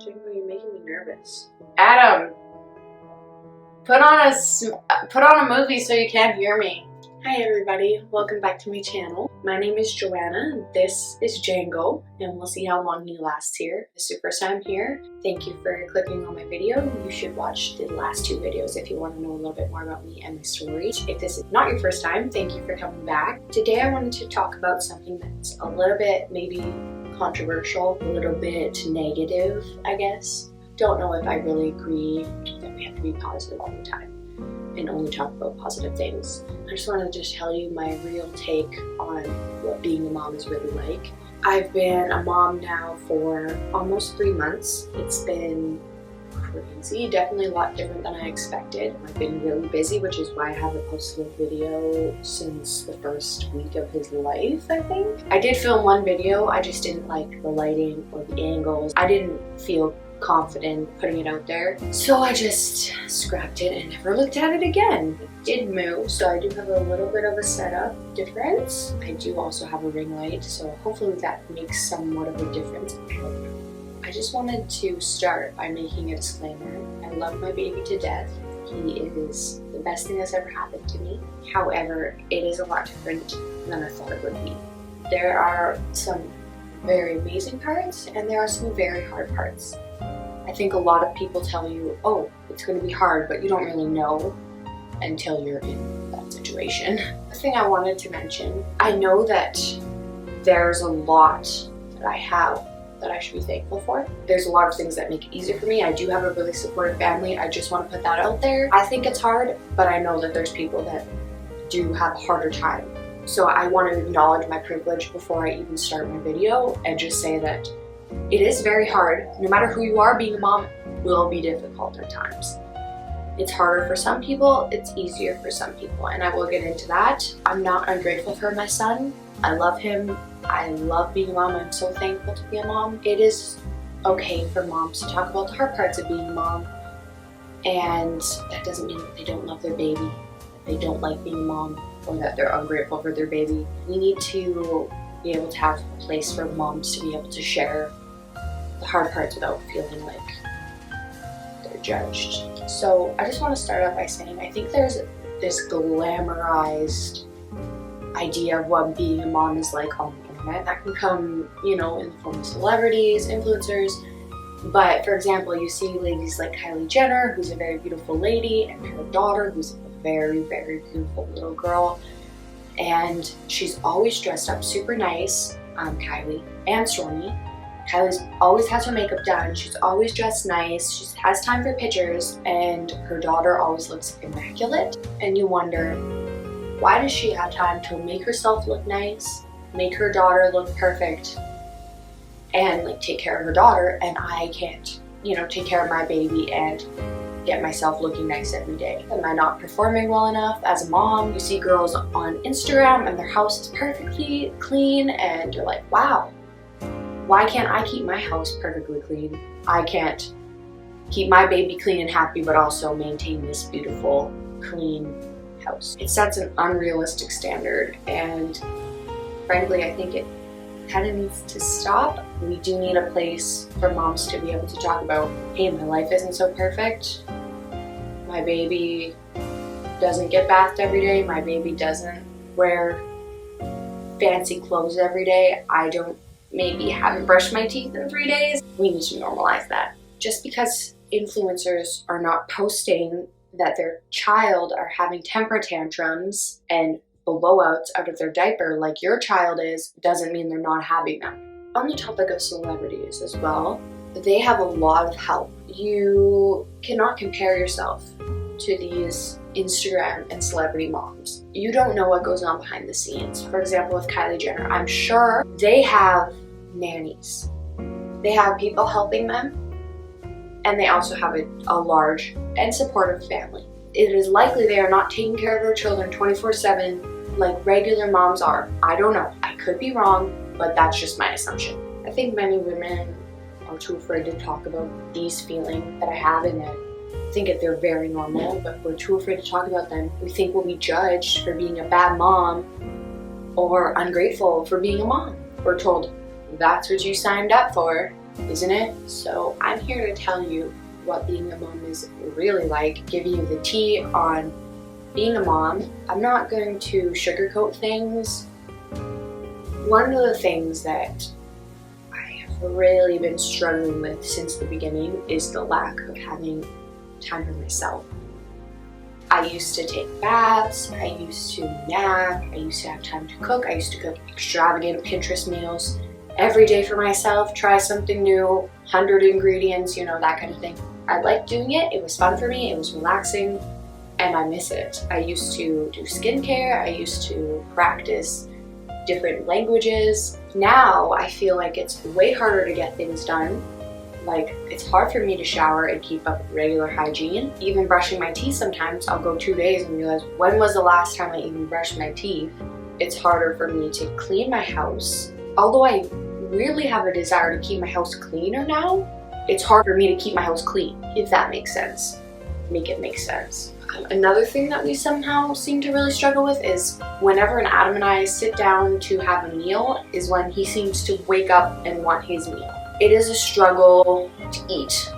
Jingle, you're making me nervous. Adam, put on a movie so you can't hear me. Hi everybody, welcome back to my channel. My name is Joanna, this is Django, and we'll see how long he lasts here. This is your first time here. Thank you for clicking on my video. You should watch the last two videos if you want to know a little bit more about me and my story. If this is not your first time, thank you for coming back. Today I wanted to talk about something that's a little bit maybe controversial, a little bit negative, I guess. Don't know if I really agree that we have to be positive all the time and only talk about positive things. I just wanted to tell you my real take on what being a mom is really like. I've been a mom now for almost 3 months. It's been crazy, definitely a lot different than I expected. I've been really busy, which is why I haven't posted a video since the first week of his life, I think. I did film one video, I just didn't like the lighting or the angles. I didn't feel confident putting it out there, so I just scrapped it and never looked at it again. It did move, so I do have a little bit of a setup difference. I do also have a ring light, so hopefully that makes somewhat of a difference. I just wanted to start by making a disclaimer. I love my baby to death. He is the best thing that's ever happened to me. However, it is a lot different than I thought it would be. There are some very amazing parts and there are some very hard parts. I think a lot of people tell you, oh, it's going to be hard, but you don't really know until you're in that situation. The thing I wanted to mention, I know that there's a lot that I have that I should be thankful for. There's a lot of things that make it easier for me. I do have a really supportive family. I just want to put that out there. I think it's hard, but I know that there's people that do have a harder time. So I want to acknowledge my privilege before I even start my video and just say that it is very hard. No matter who you are, being a mom will be difficult at times. It's harder for some people, it's easier for some people, and I will get into that. I'm not ungrateful for my son. I love him. I love being a mom. I'm so thankful to be a mom. It is okay for moms to talk about the hard parts of being a mom, and that doesn't mean that they don't love their baby, that they don't like being a mom, or that they're ungrateful for their baby. We need to be able to have a place for moms to be able to share the hard parts without feeling like they're judged. So I just want to start off by saying I think there's this glamorized idea of what being a mom is like on the internet. That can come, you know, in the form of celebrities, influencers. But for example, you see ladies like Kylie Jenner, who's a very beautiful lady, and her daughter, who's a very, very beautiful little girl. And she's always dressed up super nice, Kylie and Stormy. Kylie always has her makeup done, she's always dressed nice, she has time for pictures, and her daughter always looks immaculate. And you wonder, why does she have time to make herself look nice, make her daughter look perfect, and like take care of her daughter, and I can't, you know, take care of my baby and get myself looking nice every day? Am I not performing well enough as a mom? You see girls on Instagram and their house is perfectly clean and you're like, wow, why can't I keep my house perfectly clean? I can't keep my baby clean and happy but also maintain this beautiful, clean house. It sets an unrealistic standard, and frankly I think it kind of needs to stop. We do need a place for moms to be able to talk about, hey, my life isn't so perfect. My baby doesn't get bathed every day. My baby doesn't wear fancy clothes every day. I haven't brushed my teeth in 3 days. We need to normalize that. Just because influencers are not posting that their child are having temper tantrums and blowouts out of their diaper like your child is, doesn't mean they're not having them. On the topic of celebrities as well, they have a lot of help. You cannot compare yourself to these Instagram and celebrity moms. You don't know what goes on behind the scenes. For example, with Kylie Jenner, I'm sure they have nannies. They have people helping them, and they also have a large and supportive family. It is likely they are not taking care of their children 24/7 like regular moms are. I don't know. I could be wrong, but that's just my assumption. I think many women are too afraid to talk about these feelings that I have, and I think that they're very normal, but we're too afraid to talk about them. We think we'll be judged for being a bad mom or ungrateful for being a mom. We're told, that's what you signed up for. isn't it? So I'm here to tell you what being a mom is really like, give you the tea on being a mom. I'm not going to sugarcoat things. One of the things that I have really been struggling with since the beginning is the lack of having time for myself. I used to take baths, I used to nap, I used to have time to cook, I used to cook extravagant Pinterest meals every day for myself, try something new, 100 ingredients, you know, that kind of thing. I liked doing it, it was fun for me, it was relaxing, and I miss it. I used to do skincare, I used to practice different languages. Now I feel like it's way harder to get things done. Like, it's hard for me to shower and keep up regular hygiene. Even brushing my teeth sometimes, I'll go 2 days and realize, when was the last time I even brushed my teeth? It's harder for me to clean my house. Although I really have a desire to keep my house cleaner now, it's hard for me to keep my house clean, if that makes sense. Make it make sense. Another thing that we somehow seem to really struggle with is whenever Adam and I sit down to have a meal is when he seems to wake up and want his meal. It is a struggle to eat,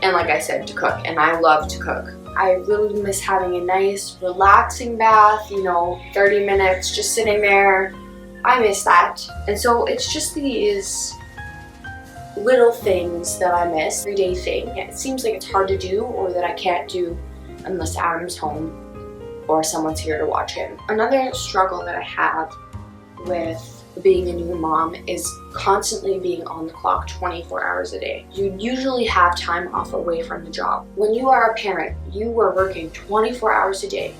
and like I said, to cook, and I love to cook. I really miss having a nice, relaxing bath, you know, 30 minutes just sitting there. I miss that. And so it's just these little things that I miss, everyday thing. It seems like it's hard to do, or that I can't do unless Adam's home or someone's here to watch him. Another struggle that I have with being a new mom is constantly being on the clock 24 hours a day. You usually have time off away from the job. When you are a parent, you are working 24 hours a day.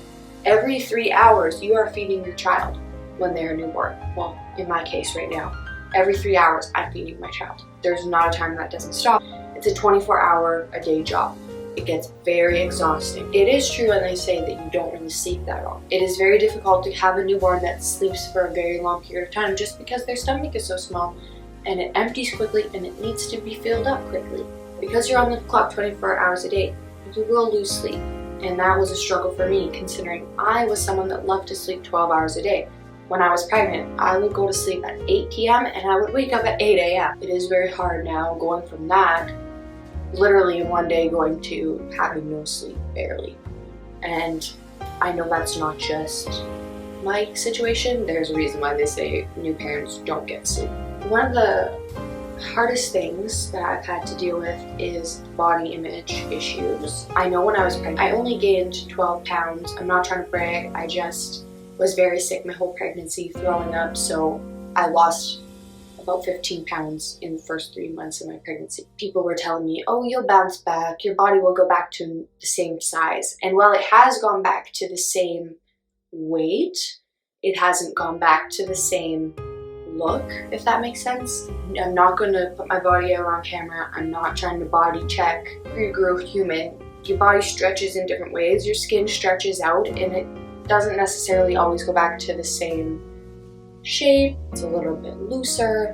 Every 3 hours, you are feeding your child when they're newborn. Well, in my case right now, every 3 hours, I'm feeding my child. There's not a time that doesn't stop. It's a 24-hour-a-day job. It gets very exhausting. It is true when they say that you don't really sleep that long. It is very difficult to have a newborn that sleeps for a very long period of time just because their stomach is so small and it empties quickly and it needs to be filled up quickly. Because you're on the clock 24 hours a day, you will lose sleep. And that was a struggle for me, considering I was someone that loved to sleep 12 hours a day. When I was pregnant, I would go to sleep at 8 p.m. and I would wake up at 8 a.m. It is very hard now going from that, literally in one day, going to having no sleep, barely. And I know that's not just my situation. There's a reason why they say new parents don't get sleep. One of the hardest things that I've had to deal with is body image issues. I know when I was pregnant, I only gained 12 pounds. I'm not trying to brag, I just was very sick my whole pregnancy, throwing up, so I lost about 15 pounds in the first 3 months of my pregnancy. People were telling me, oh, you'll bounce back, your body will go back to the same size. And while it has gone back to the same weight, it hasn't gone back to the same look, if that makes sense. I'm not gonna put my body out on camera. I'm not trying to body check. You're a human. Your body stretches in different ways. Your skin stretches out and it doesn't necessarily always go back to the same shape. It's a little bit looser,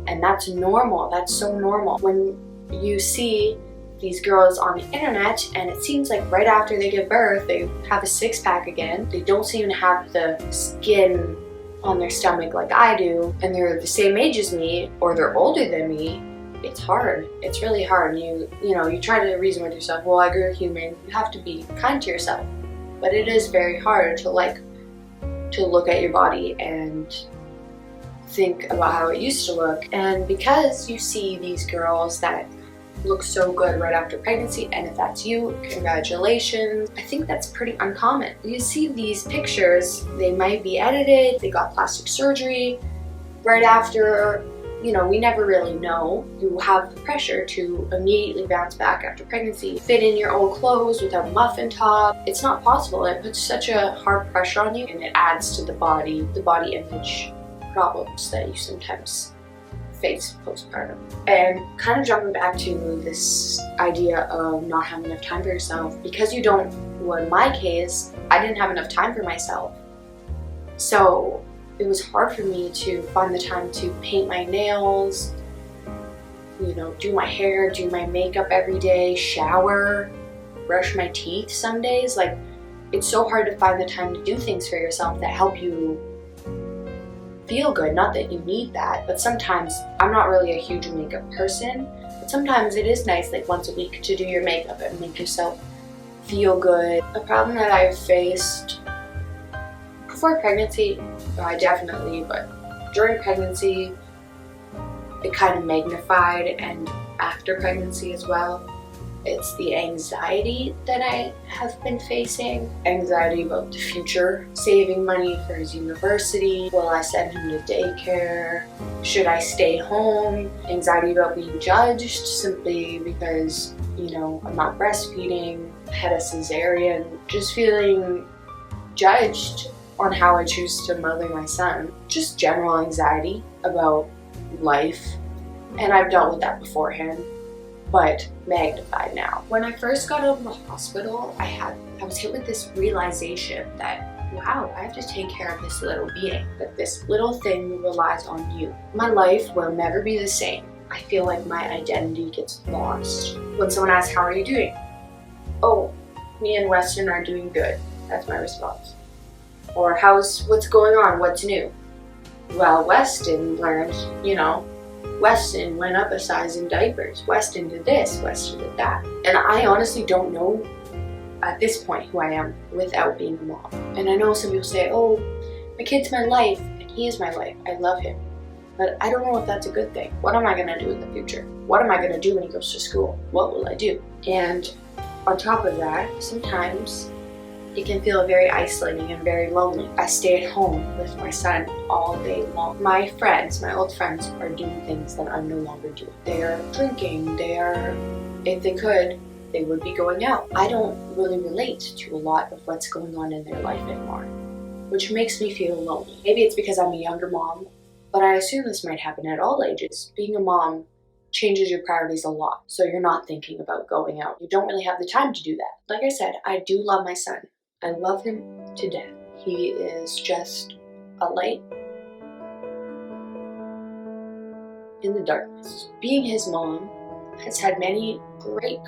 and that's normal. That's so normal. When you see these girls on the internet and it seems like right after they give birth they have a six-pack again, they don't seem to have the skin on their stomach like I do, and they're the same age as me or they're older than me, it's hard. It's really hard. You know, you try to reason with yourself, well, you're a human, you have to be kind to yourself. But it is very hard to look at your body and think about how it used to look. And because you see these girls that look so good right after pregnancy, and if that's you, congratulations. I think that's pretty uncommon. You see these pictures, they might be edited, they got plastic surgery right after, you know, we never really know. You have the pressure to immediately bounce back after pregnancy, fit in your old clothes with a muffin top. It's not possible. It puts such a hard pressure on you, and it adds to the body image problems that you sometimes face postpartum. And kind of jumping back to this idea of not having enough time for yourself, because you don't, well, in my case, I didn't have enough time for myself. So it was hard for me to find the time to paint my nails, you know, do my hair, do my makeup every day, shower, brush my teeth some days. Like, it's so hard to find the time to do things for yourself that help you feel good. Not that you need that, but sometimes I'm not really a huge makeup person, but sometimes it is nice, like once a week, to do your makeup and make yourself feel good. A problem that I've faced before pregnancy, definitely, but during pregnancy, it kind of magnified, and after pregnancy as well. It's the anxiety that I have been facing. Anxiety about the future, saving money for his university. Will I send him to daycare? Should I stay home? Anxiety about being judged simply because, you know, I'm not breastfeeding, I had a cesarean. Just feeling judged on how I choose to mother my son. Just general anxiety about life. And I've dealt with that beforehand, but magnified now. When I first got out of the hospital, I was hit with this realization that, wow, I have to take care of this little being, that this little thing relies on you. My life will never be the same. I feel like my identity gets lost. When someone asks, how are you doing? Oh, me and Weston are doing good. That's my response. Or what's going on? What's new? Well, Weston learned, you know, Weston went up a size in diapers. Weston did this, Weston did that. And I honestly don't know at this point who I am without being a mom. And I know some people say, oh, my kid's my life, and he is my life. I love him. But I don't know if that's a good thing. What am I gonna do in the future? What am I gonna do when he goes to school? What will I do? And on top of that, sometimes it can feel very isolating and very lonely. I stay at home with my son all day long. My friends, my old friends, are doing things that I'm no longer doing. They are drinking, if they could, they would be going out. I don't really relate to a lot of what's going on in their life anymore, which makes me feel lonely. Maybe it's because I'm a younger mom, but I assume this might happen at all ages. Being a mom changes your priorities a lot, so you're not thinking about going out. You don't really have the time to do that. Like I said, I do love my son. I love him to death. He is just a light in the darkness. Being his mom has had many great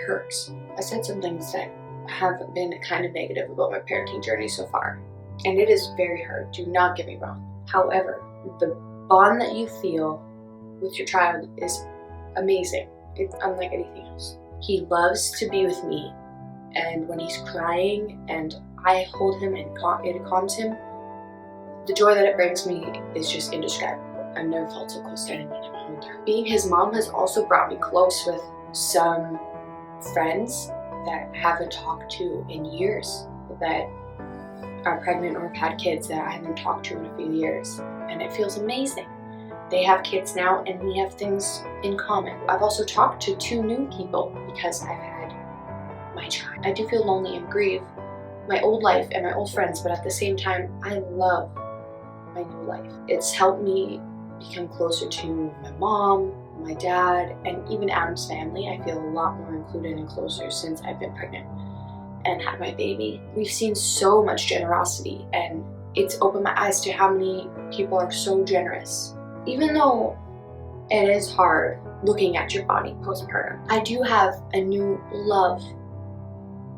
perks. I said some things that have been kind of negative about my parenting journey so far, and it is very hard, do not get me wrong. However, the bond that you feel with your child is amazing. It's unlike anything else. He loves to be with me, and when he's crying and I hold him and it calms him, the joy that it brings me is just indescribable. I've never felt so close to anyone in my whole entire life. Being his mom has also brought me close with some friends that I haven't talked to in years, that are pregnant or have had kids that I haven't talked to in a few years, and it feels amazing. They have kids now and we have things in common. I've also talked to 2 new people because I've had my child. I do feel lonely and grieve my old life and my old friends, but at the same time, I love my new life. It's helped me become closer to my mom, my dad, and even Adam's family. I feel a lot more included and closer since I've been pregnant and had my baby. We've seen so much generosity, and it's opened my eyes to how many people are so generous. Even though it is hard looking at your body postpartum, I do have a new love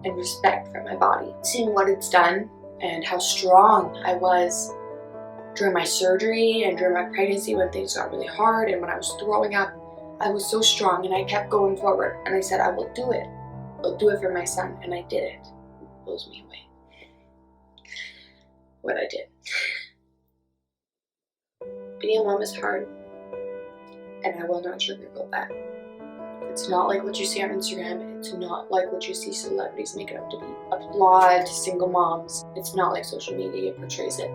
and respect for my body. Seeing what it's done and how strong I was during my surgery and during my pregnancy when things got really hard and when I was throwing up, I was so strong and I kept going forward and I said, I will do it. I'll do it for my son, and I did it. It blows me away what I did. Being a mom is hard, and I will not sugarcoat that. It's not like what you see on Instagram. It's not like what you see celebrities make it up to be. Applaud single moms. It's not like social media portrays it.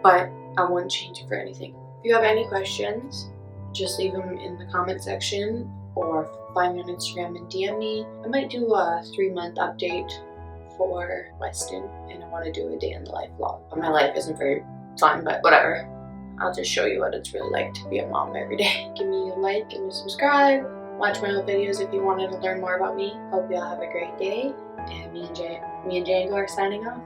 But I wouldn't change it for anything. If you have any questions, just leave them in the comment section or find me on Instagram and DM me. I might do a 3-month update for Weston, and I want to do a day in the life vlog. My life isn't very fun, but whatever. I'll just show you what it's really like to be a mom every day. Give me a like and a subscribe. Watch my old videos if you wanted to learn more about me. Hope you all have a great day. And me and Django are signing off.